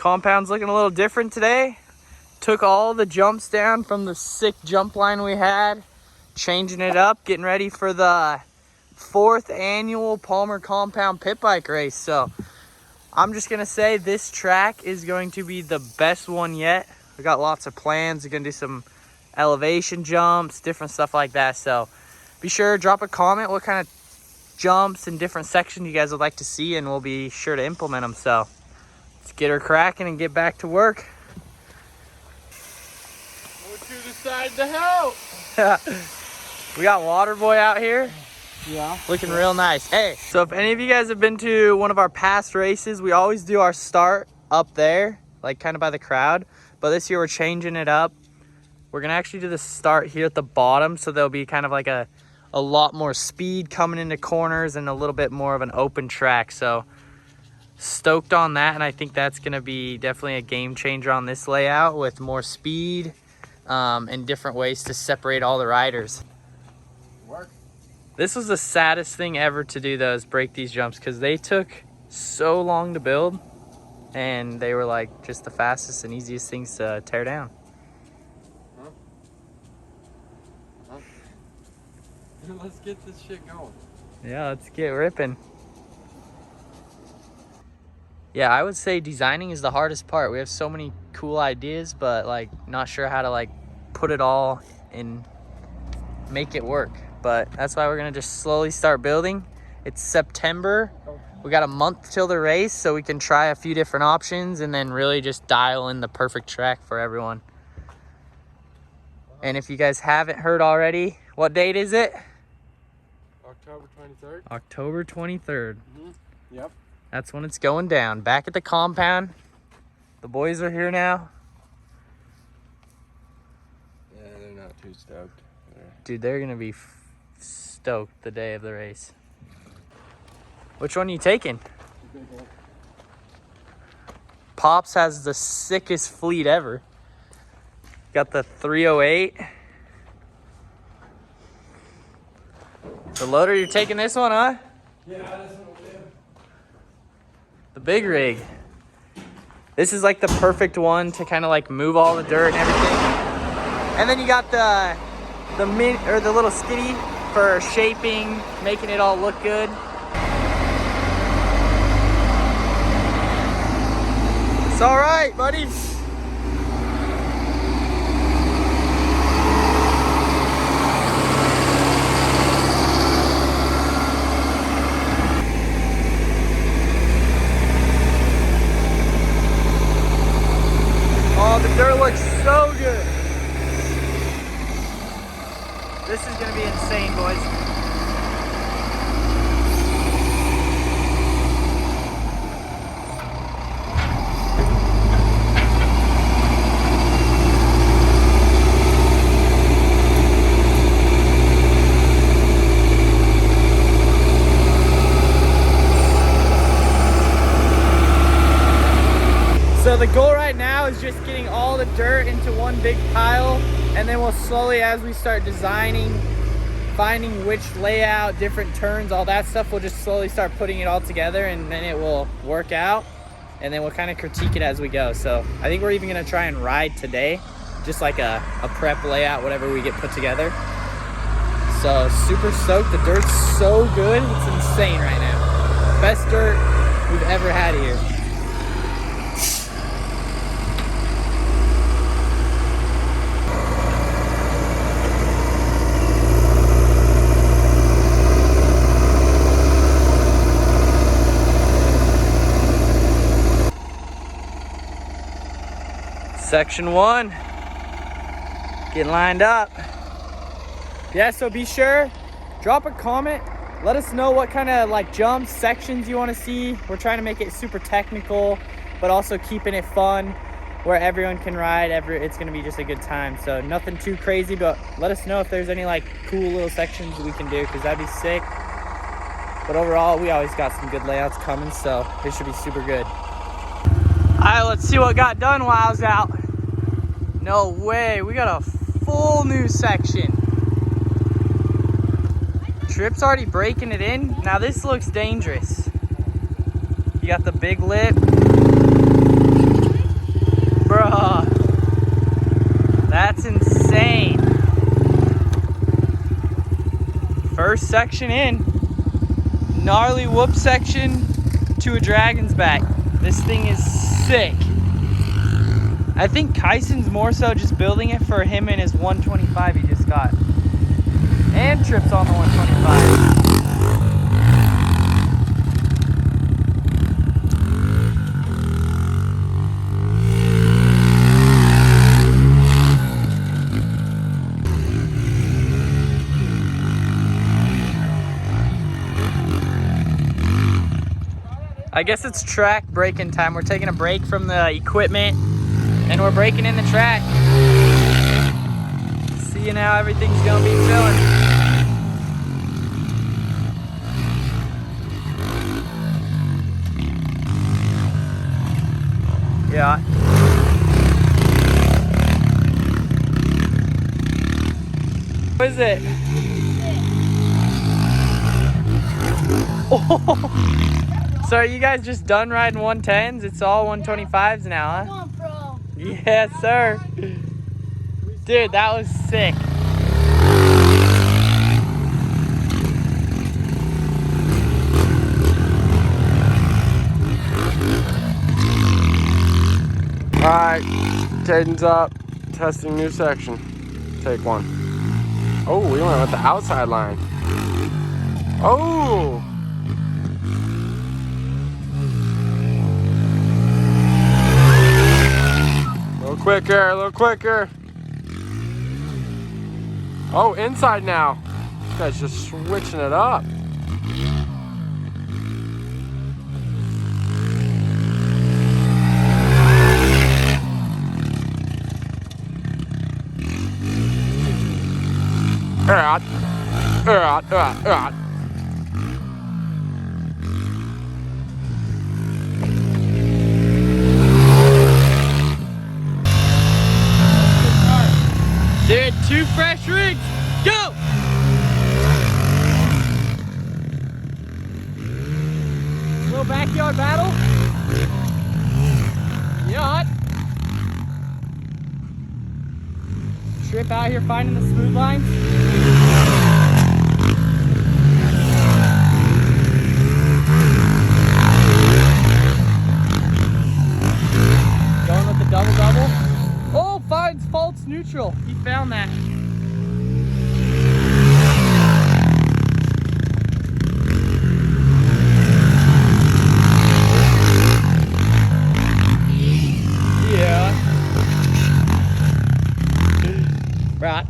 Compound's looking a little different today. Took all the jumps down from the sick jump line we had, changing it up, getting ready for the 4th annual Palmer Compound Pit Bike Race. So I'm just gonna say this track is going to be the best one yet. We got lots of plans. We're gonna do some elevation jumps, different stuff like that. So be sure to drop a comment what kind of jumps and different sections you guys would like to see, and we'll be sure to implement them. So let's get her cracking and get back to work. Look who decided to help. We got Waterboy out here. Yeah. Looking real nice. Hey, so if any of you guys have been to one of our past races, we always do our start up there, like kind of by the crowd. But this year we're changing it up. We're gonna actually do the start here at the bottom, so there'll be kind of like a lot more speed coming into corners and a little bit more of an open track. So stoked on that, and I think that's gonna be definitely a game changer on this layout with more speed and different ways to separate all the riders. Work. This was the saddest thing ever to do, though, is break these jumps, because they took so long to build, and they were like just the fastest and easiest things to tear down. Let's get this shit going. Yeah, let's get ripping. Yeah, I would say designing is the hardest part. We have so many cool ideas, but like not sure how to like put it all and make it work. But that's why we're gonna just slowly start building. It's September. We got a month till the race, so we can try a few different options and then really just dial in the perfect track for everyone. And if you guys haven't heard already, what date is it? October 23rd. October 23rd. Yep. That's when it's going down. Back at the compound. The boys are here now. Yeah, they're not too stoked. Dude, they're gonna be stoked the day of the race. Which one are you taking? Pops has the sickest fleet ever. Got the 308. The loader, you're taking this one, huh? Yeah, this one will do. The big rig. This is like the perfect one to kind of like move all the dirt and everything. And then you got the little skiddy for shaping, making it all look good. It's all right, buddy. Oh, the dirt looks so good. This is gonna be insane, boys. So the goal right now is just getting all the dirt into one big pile, and then we'll slowly, as we start designing, finding which layout, different turns, all that stuff, we'll just slowly start putting it all together, and then it will work out, and then we'll kind of critique it as we go. So I think we're even gonna try and ride today, just like a prep layout, whatever we get put together. So super stoked. The dirt's so good, it's insane right now. Best dirt we've ever had here. Section 1, getting lined up. Yeah, so be sure, drop a comment. Let us know what kind of like jumps, sections you want to see. We're trying to make it super technical, but also keeping it fun where everyone can ride. It's gonna be just a good time. So nothing too crazy, but let us know if there's any like cool little sections we can do, because that'd be sick. But overall, we always got some good layouts coming, so it should be super good. All right, let's see what got done while I was out. No way, we got a full new section. Trip's already breaking it in. Now this looks dangerous. You got the big lip. section in. Gnarly whoop section to a dragon's back. This thing is sick. I think Kyson's more so just building it for him and his 125 he just got. And trips on the 125. I guess it's track braking time. We're taking a break from the equipment and we're breaking in the track. Seeing how everything's gonna be chilling. Yeah. What is it? Oh. So are you guys just done riding 110s? It's all 125s now, huh? Come on, bro. Yes, sir. Dude, that was sick. All right, cadence up, testing new section. Take one. Oh, we went with the outside line. Oh! A little quicker. Oh, inside now. This guy's just switching it up. Dude, 2 fresh rigs. Go! Little backyard battle. Yacht. Trip out here finding the smooth lines. Going with the double-double. Oh, finds false neutral. He found that. Yeah. Right.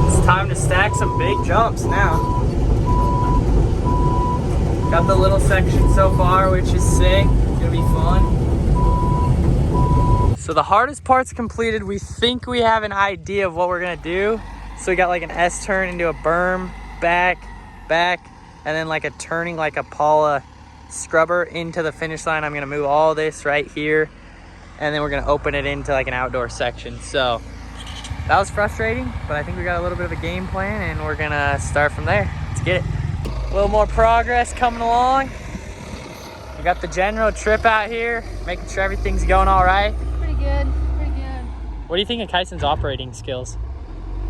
It's time to stack some big jumps now. Got the little section so far, which is sick. It's gonna be fun. So the hardest part's completed. We think we have an idea of what we're gonna do. So we got like an S-turn into a berm, back, and then like a turning like a Paula scrubber into the finish line. I'm gonna move all this right here, and then we're gonna open it into like an outdoor section. So that was frustrating, but I think we got a little bit of a game plan, and we're gonna start from there. Let's get it. A little more progress coming along. We got the general trip out here, making sure everything's going all right. Pretty good, pretty good. What do you think of Kyson's operating skills?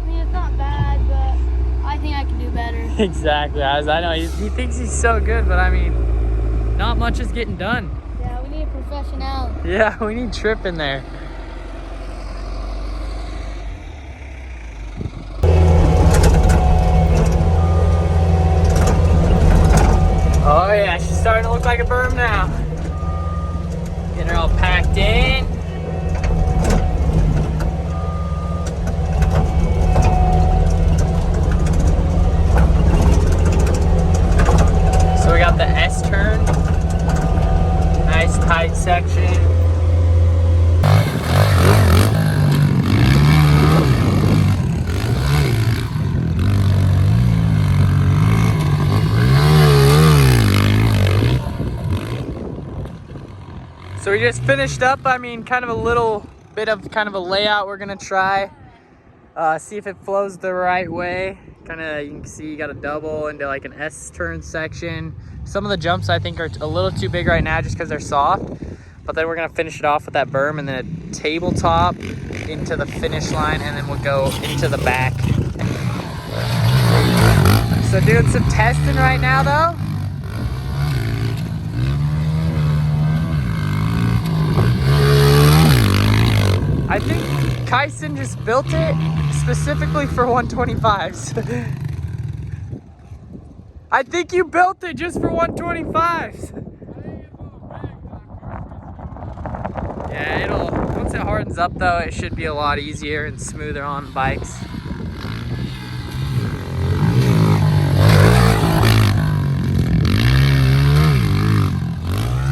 I mean, it's not bad, but I think I can do better. Exactly, as I know, he thinks he's so good, but I mean, not much is getting done. Yeah, we need a professional. Yeah, we need Trip in there. Oh yeah, she's starting to look like a berm now. Getting her all packed in. So we got the S-turn. Nice tight section. So we just finished up, I mean, kind of a little bit of kind of a layout we're gonna try. See if it flows the right way. Kind of, you can see you got a double into like an S-turn section. Some of the jumps I think are a little too big right now just because they're soft. but then we're gonna finish it off with that berm and then a tabletop into the finish line, and then we'll go into the back. So doing some testing right now though. I think Kyson just built it specifically for 125s. I think you built it just for 125s. Yeah, once it hardens up though, it should be a lot easier and smoother on bikes.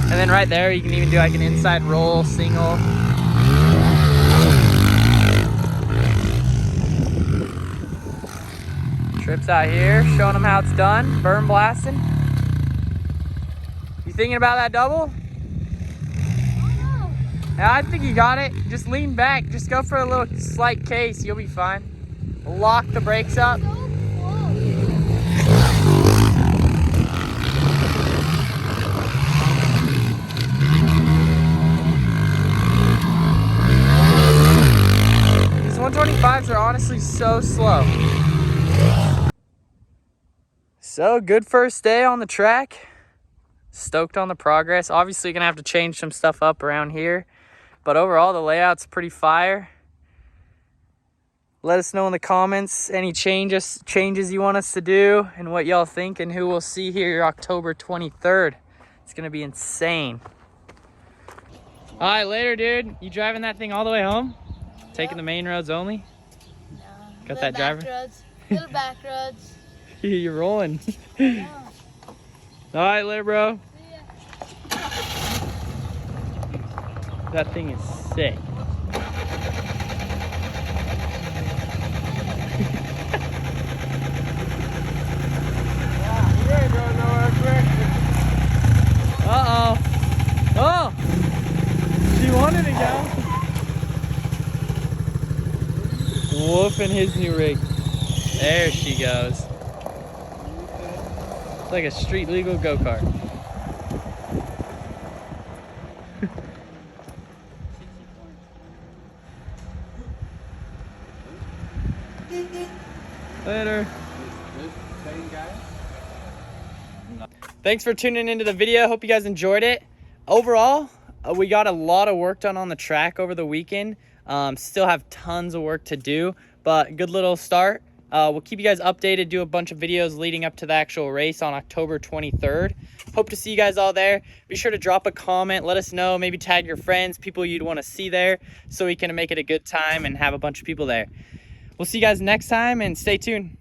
And then right there, you can even do like an inside roll, single. Trips out here, showing them how it's done, berm blasting. You thinking about that double? Yeah, I think you got it. Just lean back, just go for a little slight case, you'll be fine. Lock the brakes up. These 125s are honestly so slow. So good first day on the track. Stoked on the progress. Obviously gonna have to change some stuff up around here, but overall the layout's pretty fire. Let us know in the comments any changes you want us to do and what y'all think and who we'll see here October 23rd. It's gonna be insane. All right, later, dude. You driving that thing all the way home? Yep. Taking the main roads only? No. Got that driver? Little back roads. You're rolling. Yeah. All right, later, bro. See ya. That thing is sick. Uh-oh. Oh! She wanted to go. Whooping his new rig. There she goes. It's like a street legal go-kart. Later. Thanks for tuning into the video. Hope you guys enjoyed it. Overall, we got a lot of work done on the track over the weekend. Still have tons of work to do, but good little start. We'll keep you guys updated, do a bunch of videos leading up to the actual race on October 23rd. Hope to see you guys all there. Be sure to drop a comment, let us know, maybe tag your friends, people you'd want to see there, so we can make it a good time and have a bunch of people there. We'll see you guys next time, and stay tuned.